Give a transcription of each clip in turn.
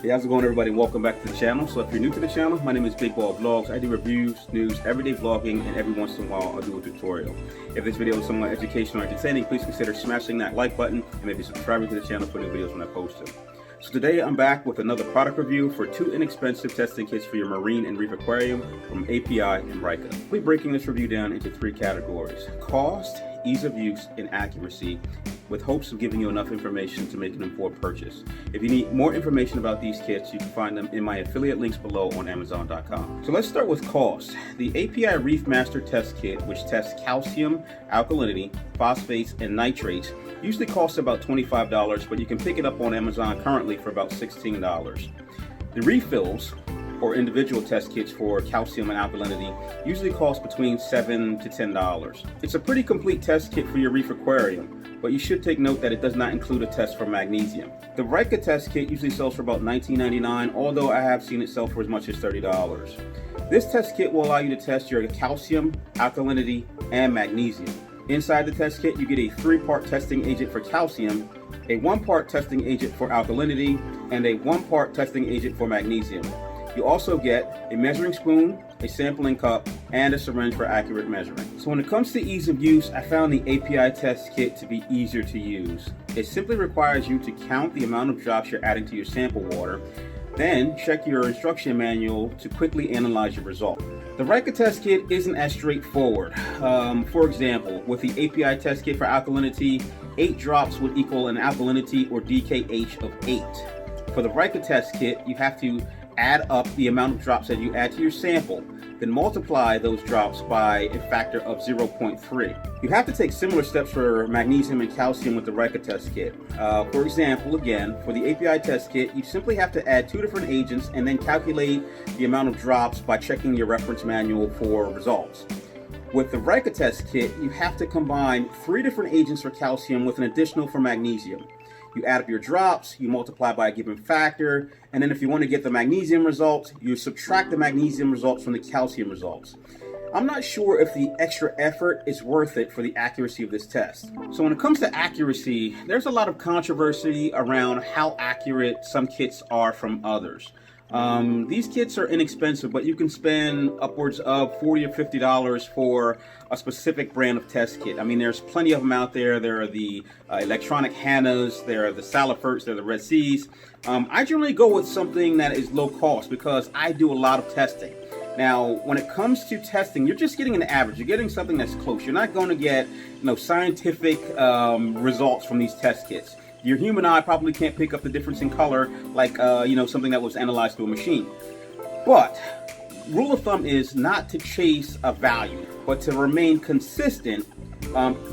Hey, how's it going, everybody? Welcome back to the channel. So if you're new to the channel, my name is Big Ball Vlogs. I do reviews, news, everyday vlogging, and every once in a while I'll do a tutorial. If this video is somewhat educational or entertaining, please consider smashing that like button and maybe subscribing to the channel for new videos when I post them. So today I'm back with another product review for two inexpensive testing kits for your marine and reef aquarium from API and Rikka. We'll be breaking this review down into three categories: cost, ease of use, and accuracy, with hopes of giving you enough information to make an informed purchase. If you need more information about these kits, you can find them in my affiliate links below on Amazon.com. So let's start with cost. The API Reef Master Test Kit, which tests calcium, alkalinity, phosphates, and nitrates, usually costs about $25, but you can pick it up on Amazon currently for about $16. The refills, or individual test kits for calcium and alkalinity, usually cost between $7 to $10. It's a pretty complete test kit for your reef aquarium, but you should take note that it does not include a test for magnesium. The Rikka test kit usually sells for about $19.99, although I have seen it sell for as much as $30. This test kit will allow you to test your calcium, alkalinity, and magnesium. Inside the test kit, you get a 3-part testing agent for calcium, a 1-part testing agent for alkalinity, and a 1-part testing agent for magnesium. You also get a measuring spoon, a sampling cup, and a syringe for accurate measuring. So when it comes to ease of use, I found the API test kit to be easier to use. It simply requires you to count the amount of drops you're adding to your sample water, then check your instruction manual to quickly analyze your result. The Rikka test kit isn't as straightforward. For example, with the API test kit for alkalinity, 8 drops would equal an alkalinity or DKH of 8. For the Rikka test kit, you have to add up the amount of drops that you add to your sample, then multiply those drops by a factor of 0.3. You have to take similar steps for magnesium and calcium with the Rikka test kit. For example, again, for the API test kit, you simply have to add 2 different agents and then calculate the amount of drops by checking your reference manual for results. With the Rikka test kit, you have to combine 3 different agents for calcium with an additional for magnesium. You add up your drops, you multiply by a given factor, and then if you want to get the magnesium results, you subtract the magnesium results from the calcium results. I'm not sure if the extra effort is worth it for the accuracy of this test. So when it comes to accuracy, there's a lot of controversy around how accurate some kits are from others. These kits are inexpensive, but you can spend upwards of $40 or $50 for a specific brand of test kit. I mean, there's plenty of them out there. There are the electronic Hannas, there are the Saliferts, there are the Red Seas. I generally go with something that is low cost because I do a lot of testing. Now, when it comes to testing, you're just getting an average. You're getting something that's close. You're not going to get, scientific results from these test kits. Your human eye probably can't pick up the difference in color like, something that was analyzed through a machine. But rule of thumb is not to chase a value, but to remain consistent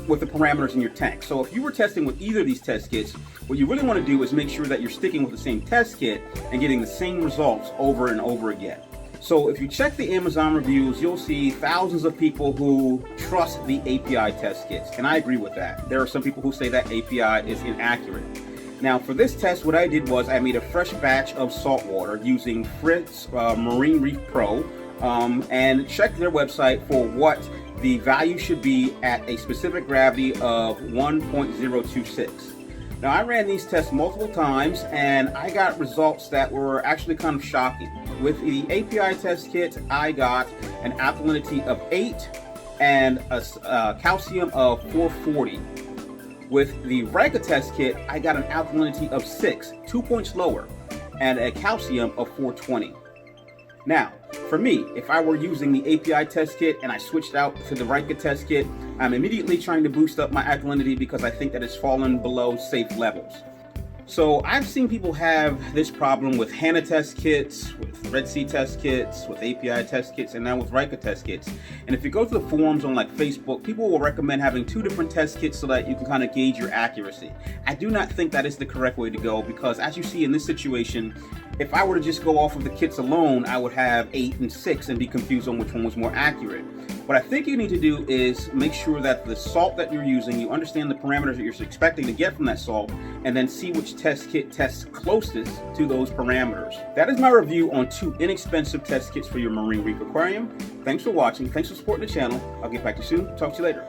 with the parameters in your tank. So if you were testing with either of these test kits, what you really want to do is make sure that you're sticking with the same test kit and getting the same results over and over again. So if you check the Amazon reviews, you'll see thousands of people who trust the API test kits, and I agree with that. There are some people who say that API is inaccurate. Now for this test, what I did was I made a fresh batch of salt water using Fritz Marine Reef Pro and checked their website for what the value should be at a specific gravity of 1.026. Now I ran these tests multiple times and I got results that were actually kind of shocking. With the API test kit, I got an alkalinity of 8 and a calcium of 440. With the Rikka test kit, I got an alkalinity of 6, 2 points lower, and a calcium of 420. Now, for me, if I were using the API test kit and I switched out to the Rikka test kit, I'm immediately trying to boost up my alkalinity because I think that it's fallen below safe levels. So I've seen people have this problem with Hanna test kits, with Red Sea test kits, with API test kits, and now with Rikka test kits. And if you go to the forums on like Facebook, people will recommend having 2 different test kits so that you can kind of gauge your accuracy. I do not think that is the correct way to go because as you see in this situation, if I were to just go off of the kits alone, I would have 8 and 6 and be confused on which one was more accurate. What I think you need to do is make sure that the salt that you're using, you understand the parameters that you're expecting to get from that salt, and then see which test kit tests closest to those parameters. That is my review on 2 inexpensive test kits for your marine reef aquarium. Thanks for watching. Thanks for supporting the channel. I'll get back to you soon. Talk to you later.